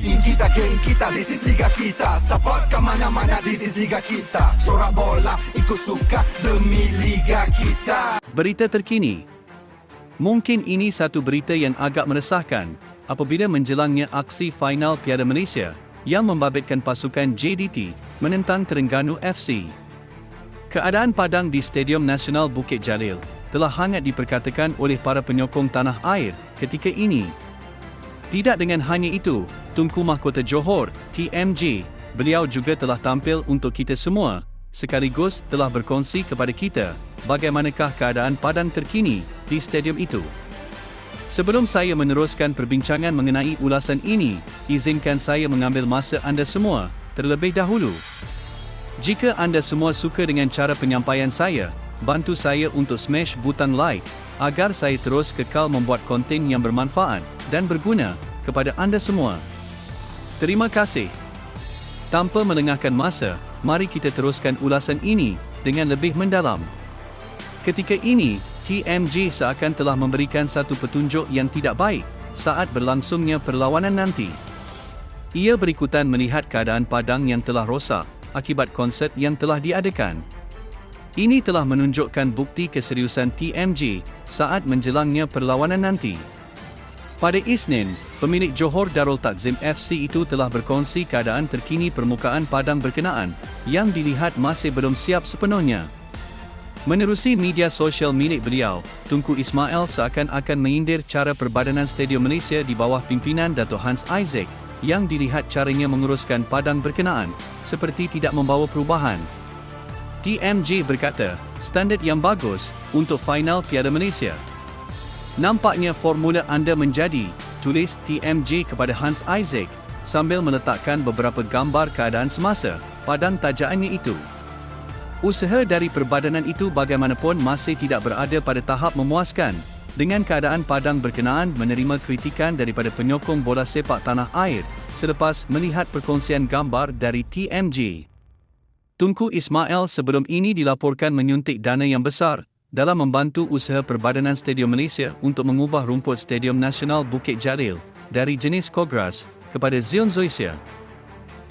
Kita geng kita, this is liga kita. Support ke mana-mana, this is liga kita. Sorak bola, ikut suka demi liga kita. Berita terkini. Mungkin ini satu berita yang agak meresahkan apabila menjelangnya aksi final Piala Malaysia yang membabitkan pasukan JDT menentang Terengganu FC. Keadaan padang di Stadium Nasional Bukit Jalil telah hangat diperkatakan oleh para penyokong tanah air ketika ini. Tidak dengan hanya itu, Tunku Mahkota Johor, TMJ, beliau juga telah tampil untuk kita semua, sekaligus telah berkongsi kepada kita bagaimanakah keadaan padang terkini di stadium itu. Sebelum saya meneruskan perbincangan mengenai ulasan ini, izinkan saya mengambil masa anda semua terlebih dahulu. Jika anda semua suka dengan cara penyampaian saya, bantu saya untuk smash butang like agar saya terus kekal membuat konten yang bermanfaat dan berguna kepada anda semua. Terima kasih. Tanpa melengahkan masa, mari kita teruskan ulasan ini dengan lebih mendalam. Ketika ini, TMJ seakan telah memberikan satu petunjuk yang tidak baik saat berlangsungnya perlawanan nanti. Ia berikutan melihat keadaan padang yang telah rosak akibat konsert yang telah diadakan. Ini telah menunjukkan bukti keseriusan TMJ saat menjelangnya perlawanan nanti. Pada Isnin, pemilik Johor Darul Takzim FC itu telah berkongsi keadaan terkini permukaan padang berkenaan yang dilihat masih belum siap sepenuhnya. Menerusi media sosial milik beliau, Tunku Ismail seakan-akan menyindir cara Perbadanan Stadium Malaysia di bawah pimpinan Dato' Hans Isaac yang dilihat caranya menguruskan padang berkenaan seperti tidak membawa perubahan. TMJ berkata, standard yang bagus untuk final Piala Malaysia. Nampaknya formula anda menjadi, tulis TMJ kepada Hans Isaac sambil meletakkan beberapa gambar keadaan semasa padang tajaannya itu. Usaha dari perbadanan itu bagaimanapun masih tidak berada pada tahap memuaskan dengan keadaan padang berkenaan menerima kritikan daripada penyokong bola sepak tanah air selepas melihat perkongsian gambar dari TMJ. Tunku Ismail sebelum ini dilaporkan menyuntik dana yang besar dalam membantu usaha Perbadanan Stadium Malaysia untuk mengubah rumput Stadium Nasional Bukit Jalil dari jenis Kogras kepada Zion Zoysia.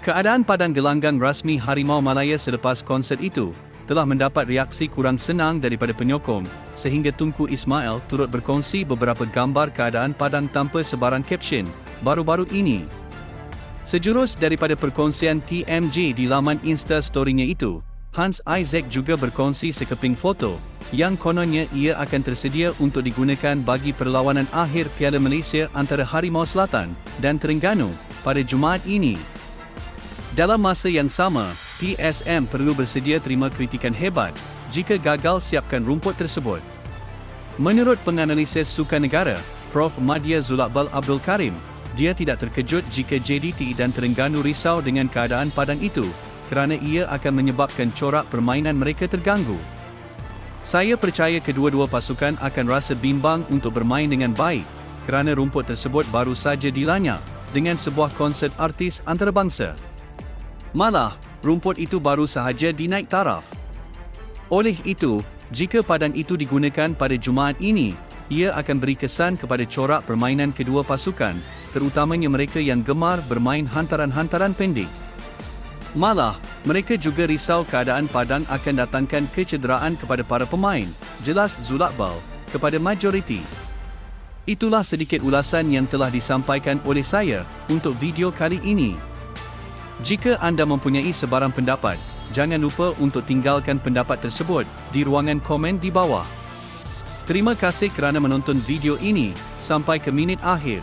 Keadaan padang gelanggang rasmi Harimau Malaya selepas konsert itu telah mendapat reaksi kurang senang daripada penyokong sehingga Tunku Ismail turut berkongsi beberapa gambar keadaan padang tanpa sebarang caption baru-baru ini. Sejurus daripada perkongsian TMJ di laman Insta story-nya itu, Hans Isaac juga berkongsi sekeping foto yang kononnya ia akan tersedia untuk digunakan bagi perlawanan akhir Piala Malaysia antara Harimau Selatan dan Terengganu pada Jumaat ini. Dalam masa yang sama, PSM perlu bersedia terima kritikan hebat jika gagal siapkan rumput tersebut. Menurut penganalisis Sukan Negara, Prof. Madya Zulakbal Abdul Karim, dia tidak terkejut jika JDT dan Terengganu risau dengan keadaan padang itu kerana ia akan menyebabkan corak permainan mereka terganggu. Saya percaya kedua-dua pasukan akan rasa bimbang untuk bermain dengan baik kerana rumput tersebut baru saja dilanyak dengan sebuah konsert artis antarabangsa. Malah, rumput itu baru sahaja dinaik taraf. Oleh itu, jika padang itu digunakan pada Jumaat ini, ia akan beri kesan kepada corak permainan kedua pasukan, terutamanya mereka yang gemar bermain hantaran-hantaran pendek. Malah, mereka juga risau keadaan padang akan datangkan kecederaan kepada para pemain, jelas Zulakbal, kepada majoriti. Itulah sedikit ulasan yang telah disampaikan oleh saya untuk video kali ini. Jika anda mempunyai sebarang pendapat, jangan lupa untuk tinggalkan pendapat tersebut di ruangan komen di bawah. Terima kasih kerana menonton video ini sampai ke minit akhir.